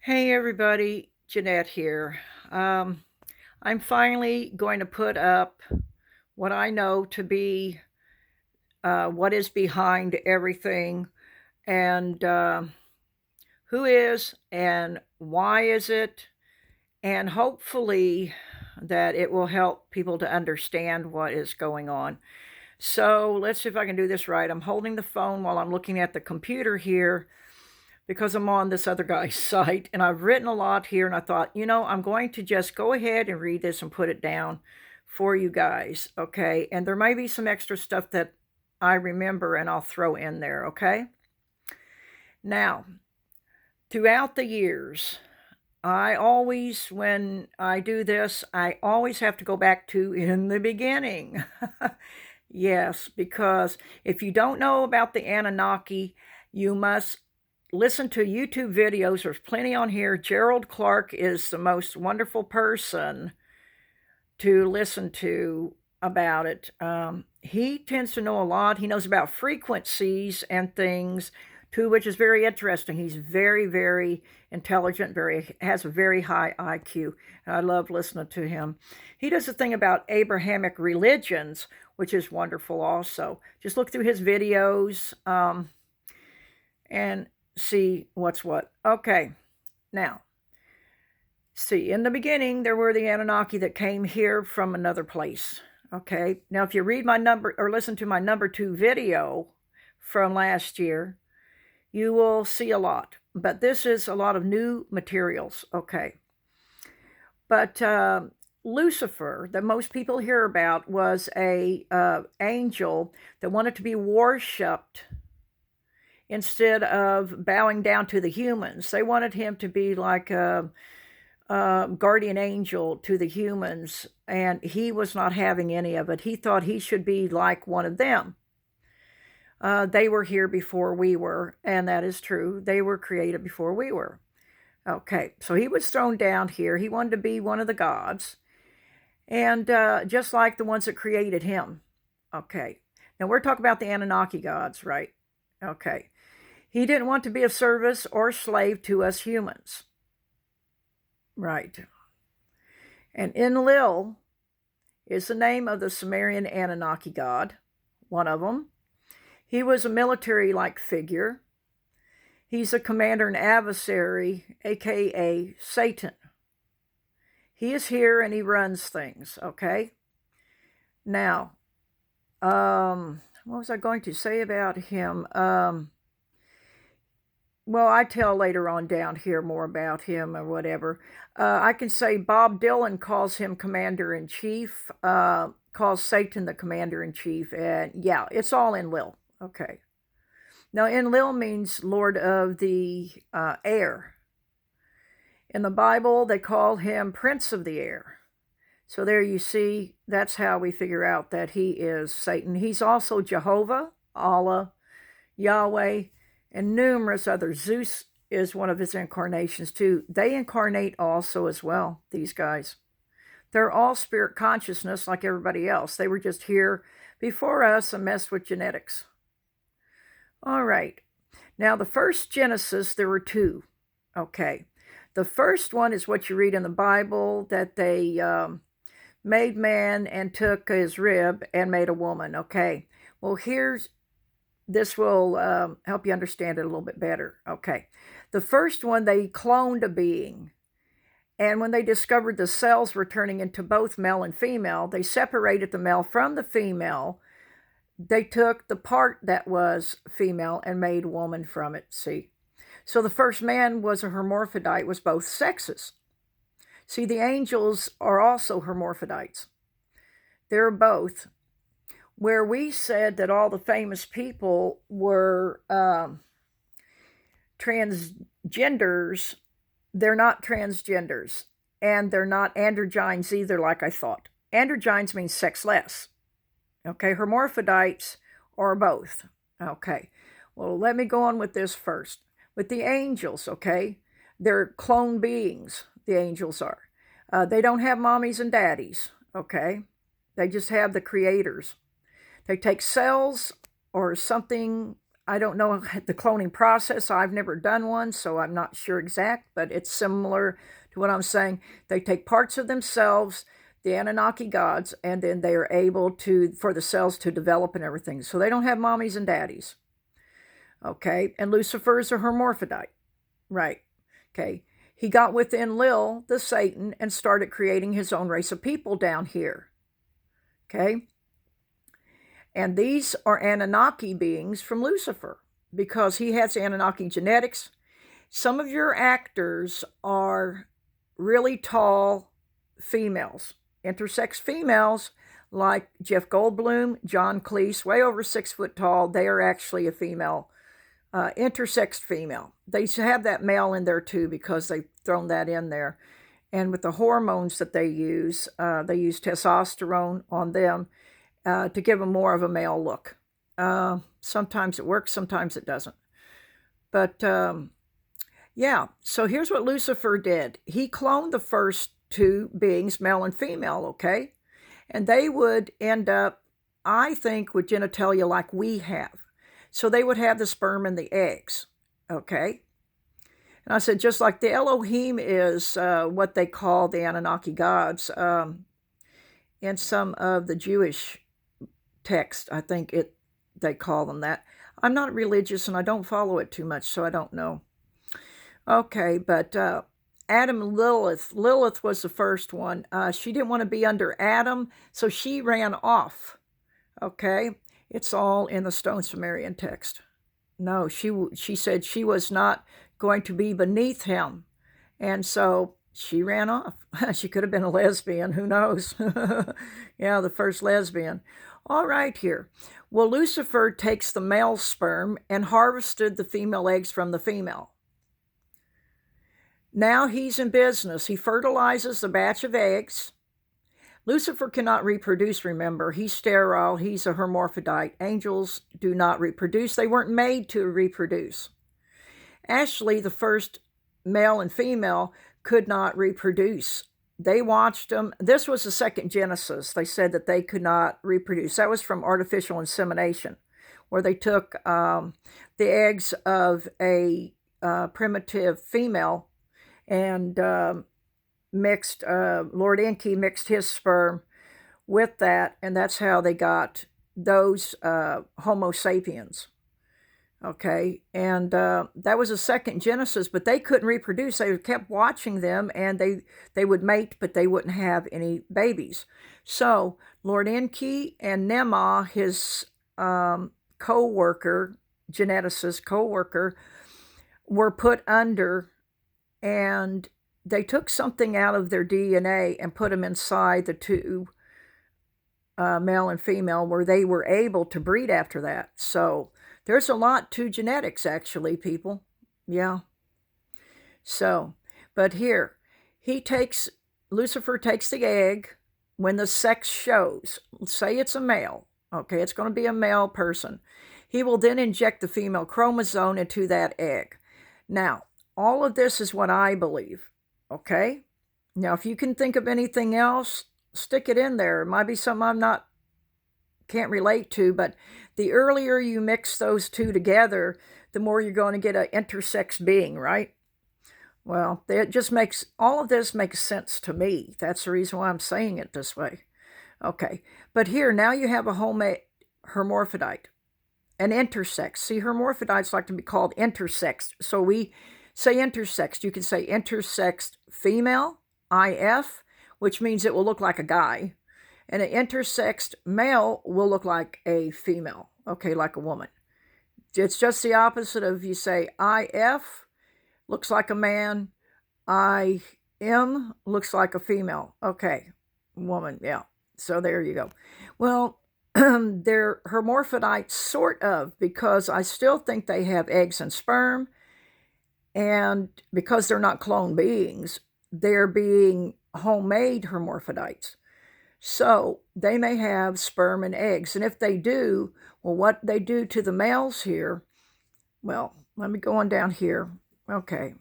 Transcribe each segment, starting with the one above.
Hey everybody, Jeanette here. Um, I'm finally going to put up what I know to be what is behind everything and who is and why is it, and hopefully that it will help people to understand what is going on. So let's see if I can do this right. I'm holding the phone while I'm looking at the computer here because I'm on this other guy's site and I've written a lot here and I thought, I'm going to just go ahead and read this and put it down for you guys, okay? And there may be some extra stuff that I remember and I'll throw in there, okay? Now, throughout the years, when I do this, I always have to go back to in the beginning. Yes, because if you don't know about the Anunnaki, you must listen to YouTube videos. There's plenty on here. Gerald Clark is the most wonderful person to listen to about it. He tends to know a lot. He knows about frequencies and things too, which is very interesting. He's very, very intelligent, has a very high IQ, and I love listening to him. He does a thing about Abrahamic religions, which is wonderful also. Just look through his videos and see what's what. Okay, now, see, in the beginning, there were the Anunnaki that came here from another place. Okay, now if you read my number or listen to my number 2 video from last year, you will see a lot. But this is a lot of new materials, okay. But Lucifer, that most people hear about, was a angel that wanted to be worshipped instead of bowing down to the humans. They wanted him to be like a guardian angel to the humans, and he was not having any of it. He thought he should be like one of them. They were here before we were, and that is true. They were created before we were. Okay, so he was thrown down here. He wanted to be one of the gods, and just like the ones that created him. Okay, now we're talking about the Anunnaki gods, right? Okay, he didn't want to be of service or slave to us humans. Right. And Enlil is the name of the Sumerian Anunnaki god, one of them. He was a military-like figure. He's a commander and adversary, aka Satan. He is here and he runs things, okay? Now, what was I going to say about him? Well, I tell later on down here more about him or whatever. I can say Bob Dylan calls him Commander-in-Chief, calls Satan the Commander-in-Chief, and yeah, it's all Enlil. Okay. Now, Enlil means Lord of the Air. In the Bible, they call him Prince of the Air. So there you see, that's how we figure out that he is Satan. He's also Jehovah, Allah, Yahweh, and numerous others. Zeus is one of his incarnations too. They incarnate also as well, these guys. They're all spirit consciousness like everybody else. They were just here before us and messed with genetics. All right. Now, the first Genesis, there were 2. Okay. The first one is what you read in the Bible, that they made man and took his rib and made a woman. Okay. Well, this will help you understand it a little bit better. Okay. The first one, they cloned a being. And when they discovered the cells were turning into both male and female, they separated the male from the female. They took the part that was female and made woman from it, see. So the first man was a hermaphrodite, was both sexes. See, the angels are also hermaphrodites. They're both. Where we said that all the famous people were transgenders, they're not transgenders. And they're not androgynes either, like I thought. Androgynes means sexless. Okay, hermaphrodites are both. Okay, well, let me go on with this first. With the angels, okay, they're clone beings, the angels are. They don't have mommies and daddies, okay? They just have the creators. They take cells or something I don't know the cloning process. I've never done one, so I'm not sure exact, but it's similar to what I'm saying. They take parts of themselves, the Anunnaki gods, and then they are able to, for the cells to develop and everything. So they don't have mommies and daddies. Okay. And Lucifer is a hermaphrodite. Right. Okay. He got within Lil, the Satan, and started creating his own race of people down here. Okay. And these are Anunnaki beings from Lucifer because he has Anunnaki genetics. Some of your actors are really tall females, intersex females, like Jeff Goldblum, John Cleese, way over 6 foot tall. They are actually a female, intersex female. They have that male in there too because they've thrown that in there. And with the hormones that they use testosterone on them to give them more of a male look. Sometimes it works, sometimes it doesn't. But yeah, so here's what Lucifer did. He cloned the first two beings, male and female, okay? And they would end up, I think, with genitalia like we have. So they would have the sperm and the eggs, okay? And I said, just like the Elohim is what they call the Anunnaki gods in some of the Jewish text, I think they call them that. I'm not religious and I don't follow it too much, so I don't know. Okay, but Adam and Lilith. Lilith was the first one. She didn't want to be under Adam, so she ran off. Okay, it's all in the Stone Sumerian text. No, she said she was not going to be beneath him, and so she ran off. She could have been a lesbian, who knows? Yeah, the first lesbian. All right, here. Well, Lucifer takes the male sperm and harvested the female eggs from the female. Now he's in business. He fertilizes the batch of eggs. Lucifer cannot reproduce, remember. He's sterile. He's a hermaphrodite. Angels do not reproduce. They weren't made to reproduce. Actually, the first male and female could not reproduce. They watched them. This was the second Genesis. They said that they could not reproduce. That was from artificial insemination, where they took the eggs of a primitive female and mixed, Lord Enki mixed his sperm with that, and that's how they got those Homo sapiens. Okay, and that was a second Genesis, but they couldn't reproduce. They kept watching them, and they would mate, but they wouldn't have any babies. So Lord Enki and Nema, his co-worker, geneticist co-worker, were put under, and they took something out of their DNA and put them inside the two, male and female, where they were able to breed after that. So there's a lot to genetics, actually, people. Yeah. So, but here, Lucifer takes the egg when the sex shows. Say it's a male. Okay, it's going to be a male person. He will then inject the female chromosome into that egg. Now, all of this is what I believe. Okay? Now, if you can think of anything else, stick it in there. It might be something can't relate to, but the earlier you mix those two together, the more you're going to get an intersex being, right? Well, all of this makes sense to me. That's the reason why I'm saying it this way. Okay, but here, now you have a homemade hermaphrodite, an intersex. See, hermaphrodites like to be called intersexed. So we say intersexed. You can say intersexed female, IF, which means it will look like a guy. And an intersexed male will look like a female, okay, like a woman. It's just the opposite of, you say IF, looks like a man, IM looks like a female. Okay, woman, yeah. So there you go. Well, they're hermaphrodites, sort of, because I still think they have eggs and sperm, and because they're not clone beings, they're being homemade hermaphrodites. So they may have sperm and eggs. And if they do, well, what they do to the males here, well, let me go on down here. Okay.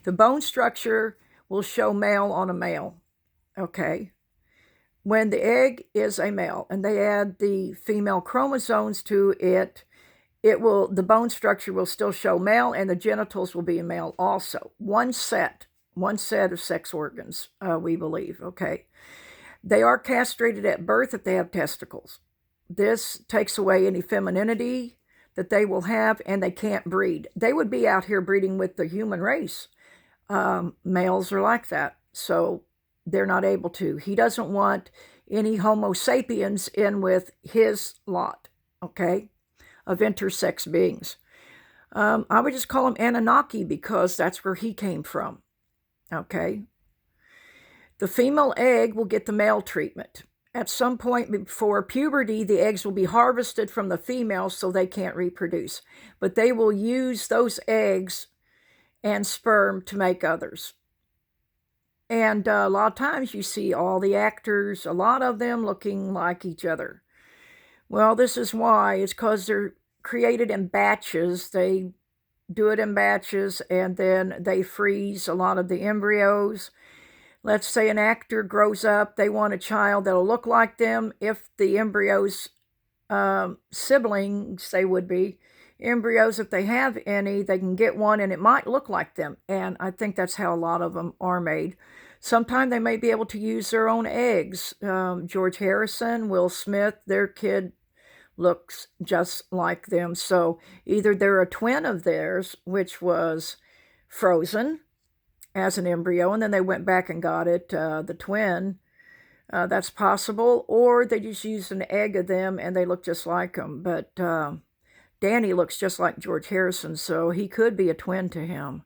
The bone structure will show male on a male. Okay. When the egg is a male and they add the female chromosomes to it, the bone structure will still show male, and the genitals will be a male also. One set of sex organs, we believe. Okay. They are castrated at birth if they have testicles. This takes away any femininity that they will have, and they can't breed. They would be out here breeding with the human race. Males are like that, so they're not able to. He doesn't want any Homo sapiens in with his lot, okay, of intersex beings. I would just call him Anunnaki because that's where he came from, okay? The female egg will get the male treatment. At some point before puberty, the eggs will be harvested from the female so they can't reproduce. But they will use those eggs and sperm to make others. And a lot of times you see all the actors, a lot of them looking like each other. Well, this is why. It's because they're created in batches. They do it in batches, and then they freeze a lot of the embryos. Let's say an actor grows up, they want a child that'll look like them. If the embryos, siblings, they would be embryos, if they have any, they can get one and it might look like them. And I think that's how a lot of them are made. Sometimes they may be able to use their own eggs. George Harrison, Will Smith, their kid looks just like them. So either they're a twin of theirs, which was frozen as an embryo, and then they went back and got it, the twin. That's possible. Or they just used an egg of them and they look just like them. But Danny looks just like George Harrison, so he could be a twin to him.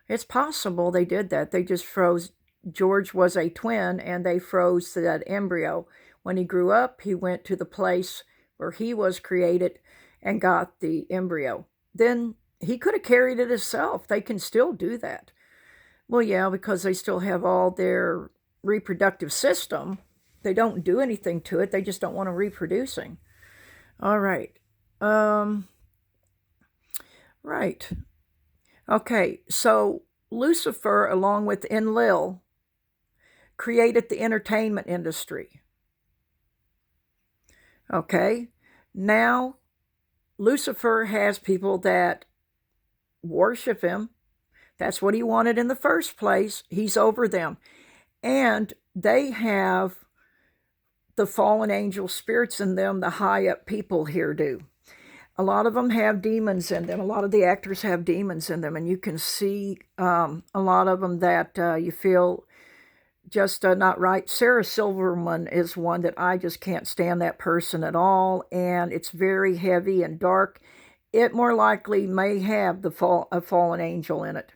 It's possible they did that. They just froze. George was a twin, and they froze that embryo. When he grew up, he went to the place where he was created and got the embryo. Then he could have carried it himself. They can still do that. Well, yeah, because they still have all their reproductive system. They don't do anything to it. They just don't want to reproducing. All right. Right. Okay, so Lucifer, along with Enlil, created the entertainment industry. Okay, now Lucifer has people that worship him. That's what he wanted in the first place. He's over them. And they have the fallen angel spirits in them, the high up people here do. A lot of them have demons in them. A lot of the actors have demons in them. And you can see a lot of them that you feel just not right. Sarah Silverman is one that I just can't stand that person at all. And it's very heavy and dark. It more likely may have a fallen angel in it.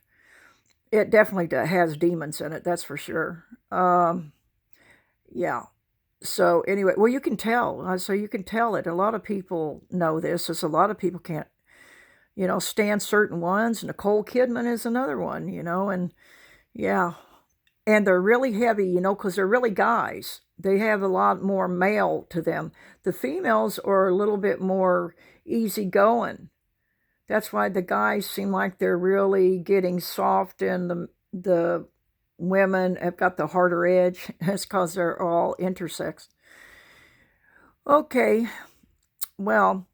It definitely has demons in it, that's for sure. Yeah. So anyway, well, you can tell. So you can tell it. A lot of people know this. As a lot of people can't, stand certain ones. Nicole Kidman is another one, and yeah. And they're really heavy, because they're really guys. They have a lot more male to them. The females are a little bit more easygoing. That's why the guys seem like they're really getting soft, and the women have got the harder edge. That's because they're all intersex. Okay, well,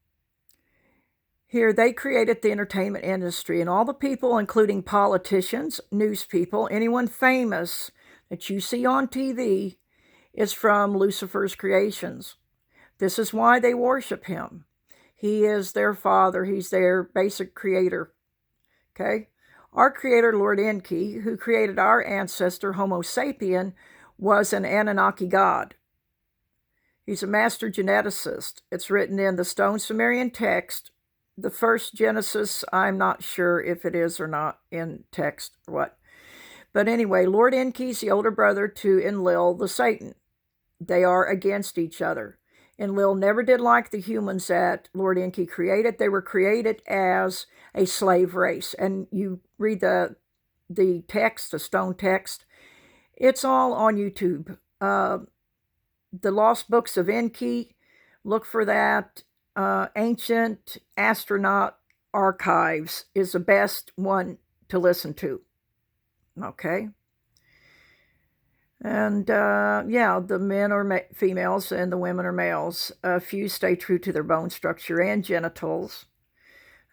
here they created the entertainment industry, and all the people, including politicians, news people, anyone famous that you see on TV, is from Lucifer's creations. This is why they worship him. He is their father. He's their basic creator. Okay? Our creator, Lord Enki, who created our ancestor, Homo sapien, was an Anunnaki god. He's a master geneticist. It's written in the Stone Sumerian text. The first Genesis, I'm not sure if it is or not in text or what. But anyway, Lord Enki's the older brother to Enlil, the Satan. They are against each other. Enlil never did like the humans that Lord Enki created. They were created as a slave race. And you read the text, the stone text. It's all on YouTube. The Lost Books of Enki, look for that. Ancient Astronaut Archives is the best one to listen to. Okay? And yeah, the men are females and the women are males. A few stay true to their bone structure and genitals.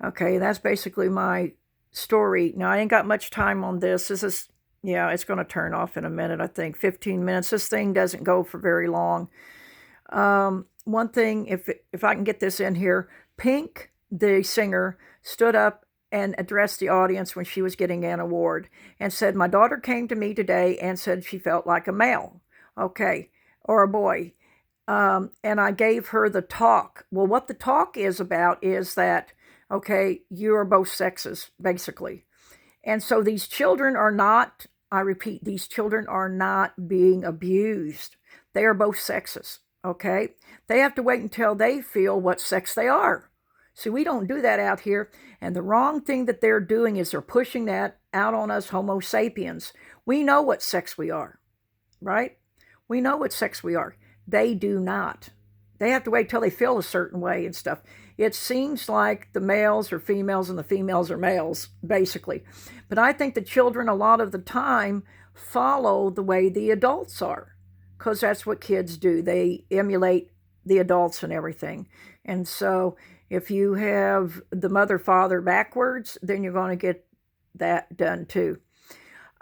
Okay, that's basically my story. Now, I ain't got much time on this. This is, yeah, it's going to turn off in a minute, I think. 15 minutes. This thing doesn't go for very long. One thing, if I can get this in here, Pink, the singer, stood up and addressed the audience when she was getting an award and said, "My daughter came to me today and said she felt like a male, okay, or a boy. And I gave her the talk." Well, what the talk is about is that, okay, you are both sexes, basically. And so these children are not, I repeat, these children are not being abused. They are both sexes, okay? They have to wait until they feel what sex they are. See, we don't do that out here. And the wrong thing that they're doing is they're pushing that out on us Homo sapiens. We know what sex we are, right? We know what sex we are. They do not. They have to wait till they feel a certain way and stuff. It seems like the males are females and the females are males, basically. But I think the children, a lot of the time, follow the way the adults are, because that's what kids do. They emulate the adults and everything. And so if you have the mother father backwards, then you're going to get that done too.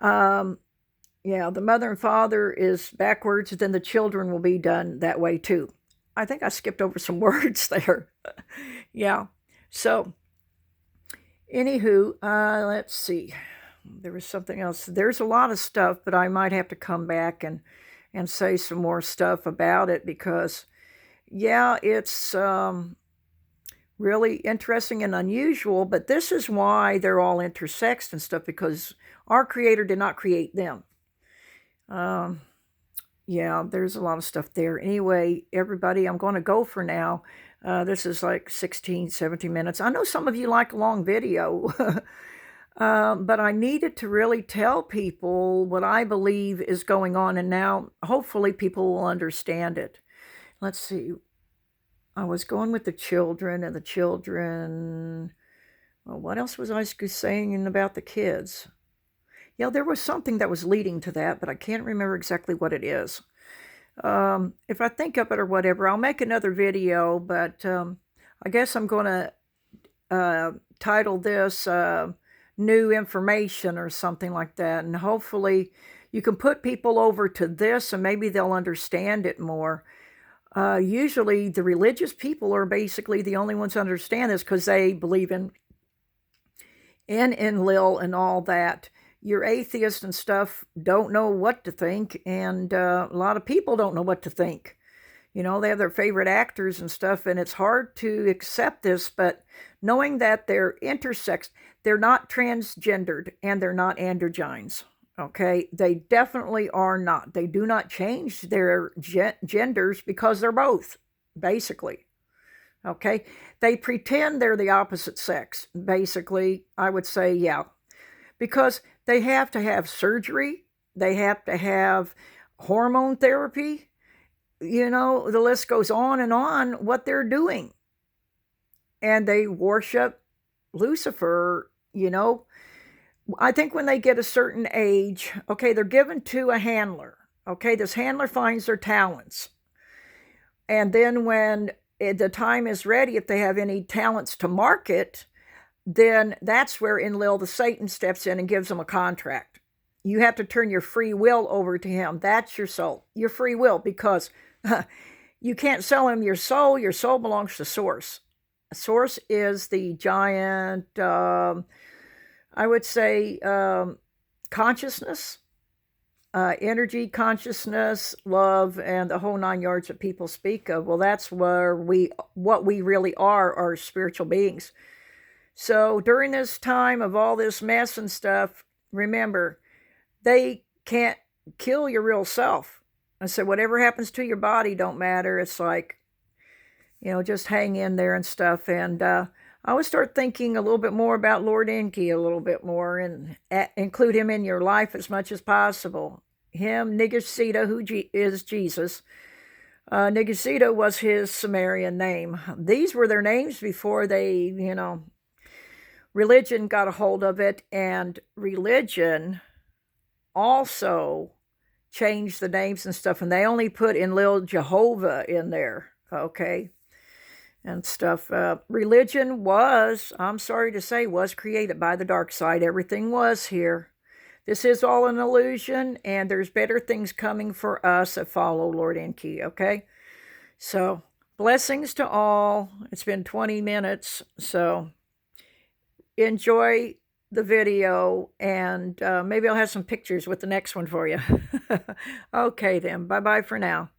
Yeah, the mother and father is backwards, then the children will be done that way too. I think I skipped over some words there. Yeah. So, anywho, let's see. There was something else. There's a lot of stuff, but I might have to come back and say some more stuff about it because, yeah, it's really interesting and unusual. But this is why they're all intersexed and stuff, because our Creator did not create them. Yeah, there's a lot of stuff there. Anyway, everybody, I'm going to go for now. This is like 16, 17 minutes. I know some of you like a long video, but I needed to really tell people what I believe is going on, and now hopefully people will understand it. Let's see. I was going with the children, and the children. Well, what else was I saying about the kids? Yeah, there was something that was leading to that, but I can't remember exactly what it is. If I think of it or whatever, I'll make another video, but I guess I'm going to title this New Information or something like that, and hopefully you can put people over to this and maybe they'll understand it more. Usually the religious people are basically the only ones who understand this because they believe in Enlil and all that. Your atheists and stuff don't know what to think, and a lot of people don't know what to think. You know, they have their favorite actors and stuff, and it's hard to accept this, but knowing that they're intersex, they're not transgendered, and they're not androgynes, okay? They definitely are not. They do not change their genders because they're both, basically, okay? They pretend they're the opposite sex, basically, I would say, yeah, because they have to have surgery, they have to have hormone therapy, you know, the list goes on and on what they're doing. And they worship Lucifer, you know. I think when they get a certain age, okay, they're given to a handler. Okay, this handler finds their talents. And then when the time is ready, if they have any talents to market, then that's where Enlil the Satan steps in and gives them a contract. You have to turn your free will over to him. That's your soul, your free will, because you can't sell him your soul. Your soul belongs to Source. Source is the giant, I would say, consciousness, energy, consciousness, love, and the whole 9 yards that people speak of. Well, that's where what we really are spiritual beings. So during this time of all this mess and stuff, remember, they can't kill your real self. And so whatever happens to your body don't matter. It's like, you know, just hang in there and stuff. And I would start thinking a little bit more about Lord Enki a little bit more and include him in your life as much as possible. Him, Nigasita, who is Jesus. Nigasita was his Sumerian name. These were their names before they, you know, religion got a hold of it, and religion also changed the names and stuff, and they only put Enlil Jehovah in there, okay? and stuff. Religion was, I'm sorry to say, was created by the dark side. Everything was here. This is all an illusion, and there's better things coming for us that follow Lord Enki, okay? So, blessings to all. It's been 20 minutes, so enjoy the video, and maybe I'll have some pictures with the next one for you. Okay, then. Bye bye for now.